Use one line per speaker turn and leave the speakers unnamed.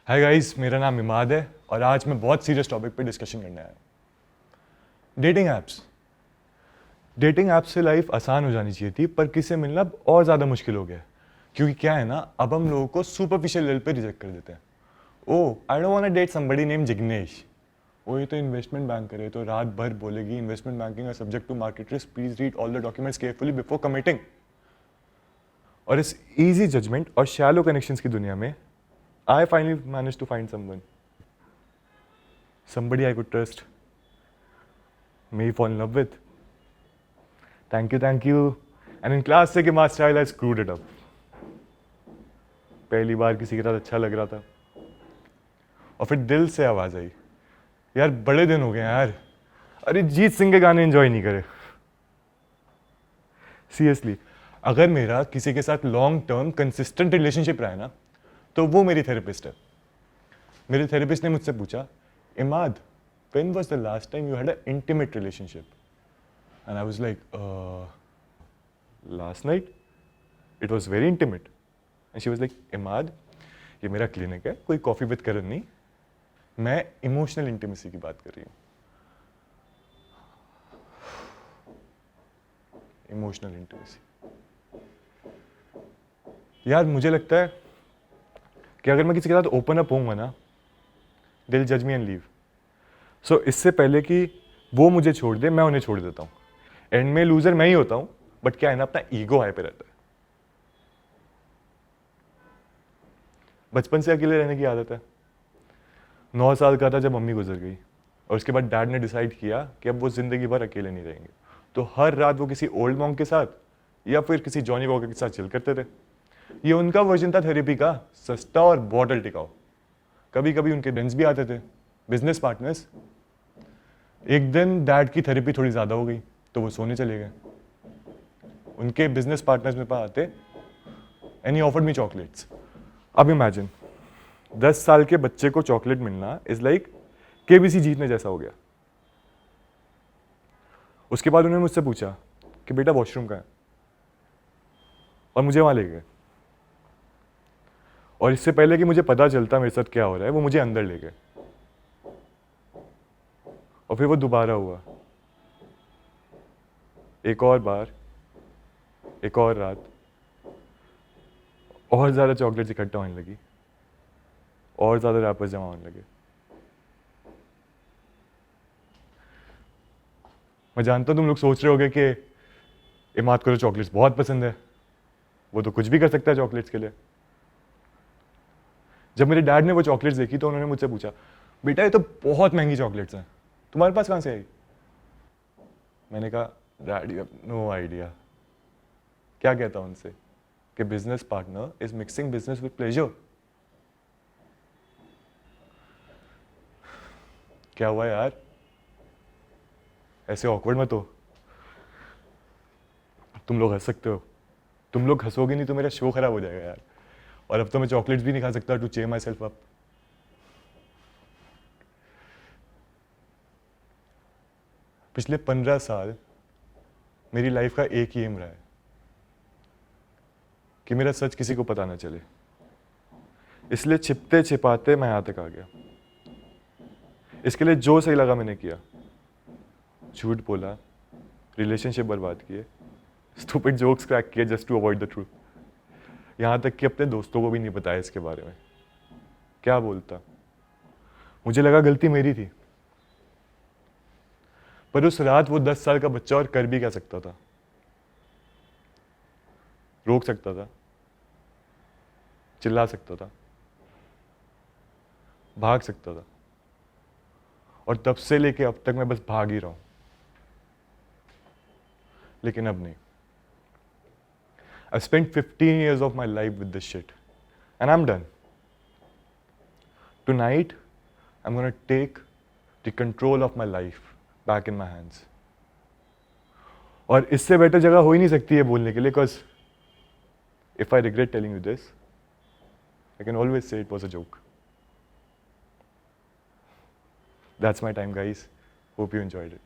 Hi guys, मेरा नाम इमाद है और आज मैं बहुत सीरियस टॉपिक पे डिस्कशन करने आया हूँ। डेटिंग ऐप्स से लाइफ आसान हो जानी चाहिए थी, पर किसी से मिलना अब और ज़्यादा मुश्किल हो गया है। क्योंकि क्या है ना, अब हम लोगों को सुपरफिशियल लेवल पे रिजेक्ट कर देते हैं। Oh, I don't want to date somebody name Jignesh. वो ये तो इन्वेस्टमेंट बैंक करे, तो रात भर बोलेगी investment banking are subject to market risk, please read all the documents carefully before committing. और इस इजी जजमेंट और शैलो कनेक्शंस की दुनिया में I finally managed to find somebody I could trust, may fall in love with. Thank you. And in class 6 math style, I screwed it up. पहली बार किसी के साथ अच्छा लग रहा था और फिर दिल से आवाज आई, यार बड़े दिन हो गए यार, अरिजीत सिंह के गाने एंजॉय नहीं करे। सीरियसली, अगर मेरा किसी के साथ लॉन्ग टर्म कंसिस्टेंट रिलेशनशिप रहा है ना, तो वो मेरी थेरेपिस्ट है। मेरे थेरेपिस्ट ने मुझसे पूछा, Imad, when was the last time you had an intimate relationship? And I was like, last night? It was very intimate. And she was like, Imad, ये मेरा क्लिनिक है, कोई कॉफी विद करण नहीं, मैं इमोशनल इंटीमेसी की बात कर रही हूँ। Emotional intimacy. यार मुझे लगता है कि अगर मैं किसी के साथ ओपन अप होऊंगा ना, दिल जज मी एंड लीव। सो इससे पहले कि वो मुझे छोड़ दे, मैं उन्हें छोड़ देता हूँ। एंड में लूजर मैं ही होता हूँ, बट क्या है ना, अपना ईगो हाई पे रहता है। बचपन से अकेले रहने की आदत है। 9 साल का था जब मम्मी गुजर गई और उसके बाद डैड ने डिसाइड किया कि अब वो जिंदगी भर अकेले नहीं रहेंगे। तो हर रात वो किसी ओल्ड मॉन्क के साथ या फिर किसी जॉनी वॉकर के साथ चिल करते थे। ये उनका वर्जन था थेरेपी का, सस्ता और बॉटल टिकाऊ। कभी कभी उनके फ्रेंड्स भी आते थे, बिजनेस पार्टनर्स। एक दिन डैड की थेरेपी थोड़ी ज़्यादा हो गई तो वो सोने चले गए। उनके बिजनेस पार्टनर्स मेरे पास आते and he offered me chocolates. अब इमेजिन 10 साल के बच्चे को चॉकलेट मिलना इज लाइक केबीसी जीतने जैसा हो गया। उसके बाद उन्होंने मुझसे पूछा कि बेटा वॉशरूम कहाँ है, और मुझे वहां ले गए। और इससे पहले कि मुझे पता चलता मेरे साथ क्या हो रहा है, वो मुझे अंदर ले गए। और फिर वो दोबारा हुआ, एक और बार, एक और रात, और ज्यादा चॉकलेट्स इकट्ठा होने लगी, और ज्यादा रैपर्स जमा होने लगे। मैं जानता हूं तुम लोग सोच रहे होगे कि इमाद को तो चॉकलेट्स बहुत पसंद है, वो तो कुछ भी कर सकता है चॉकलेट्स के लिए। जब मेरे डैड ने वो चॉकलेट्स देखी तो उन्होंने मुझसे पूछा, बेटा ये तो बहुत महंगी चॉकलेट्स हैं, तुम्हारे पास कहां से आई? मैंने कहा, dad you have no idea. क्या कहता हूं उनसे कि business partner is mixing business with pleasure. क्या हुआ यार, ऐसे ऑकवर्ड मत हो। तुम लोग हंस सकते हो, तुम लोग हंसोगे नहीं तो मेरा शो खराब हो जाएगा यार। और अब तो मैं चॉकलेट्स भी नहीं खा सकता to cheer myself up. पिछले 15 साल मेरी लाइफ का एक ही एम रहा है कि मेरा सच किसी को पता ना चले। इसलिए छिपते छिपाते मैं यहां तक आ गया। इसके लिए जो सही लगा मैंने किया। झूठ बोला, रिलेशनशिप बर्बाद किए, स्टूपिड जोक्स क्रैक किए just to avoid the truth. यहां तक कि अपने दोस्तों को भी नहीं बताया इसके बारे में। क्या बोलता, मुझे लगा गलती मेरी थी, पर उस रात वो 10 साल का बच्चा और कर भी क्या सकता था? रोक सकता था, चिल्ला सकता था, भाग सकता था, और तब से लेके अब तक मैं बस भाग ही रहा हूं। लेकिन अब नहीं। I spent 15 years of my life with this shit and I'm done. Tonight I'm going to take the control of my life back in my hands. और इससे बेटर जगह हो ही नहीं सकती है बोलने के लिए, because if I regret telling you this, I can always say it was a joke. That's my time, guys. Hope you enjoyed it.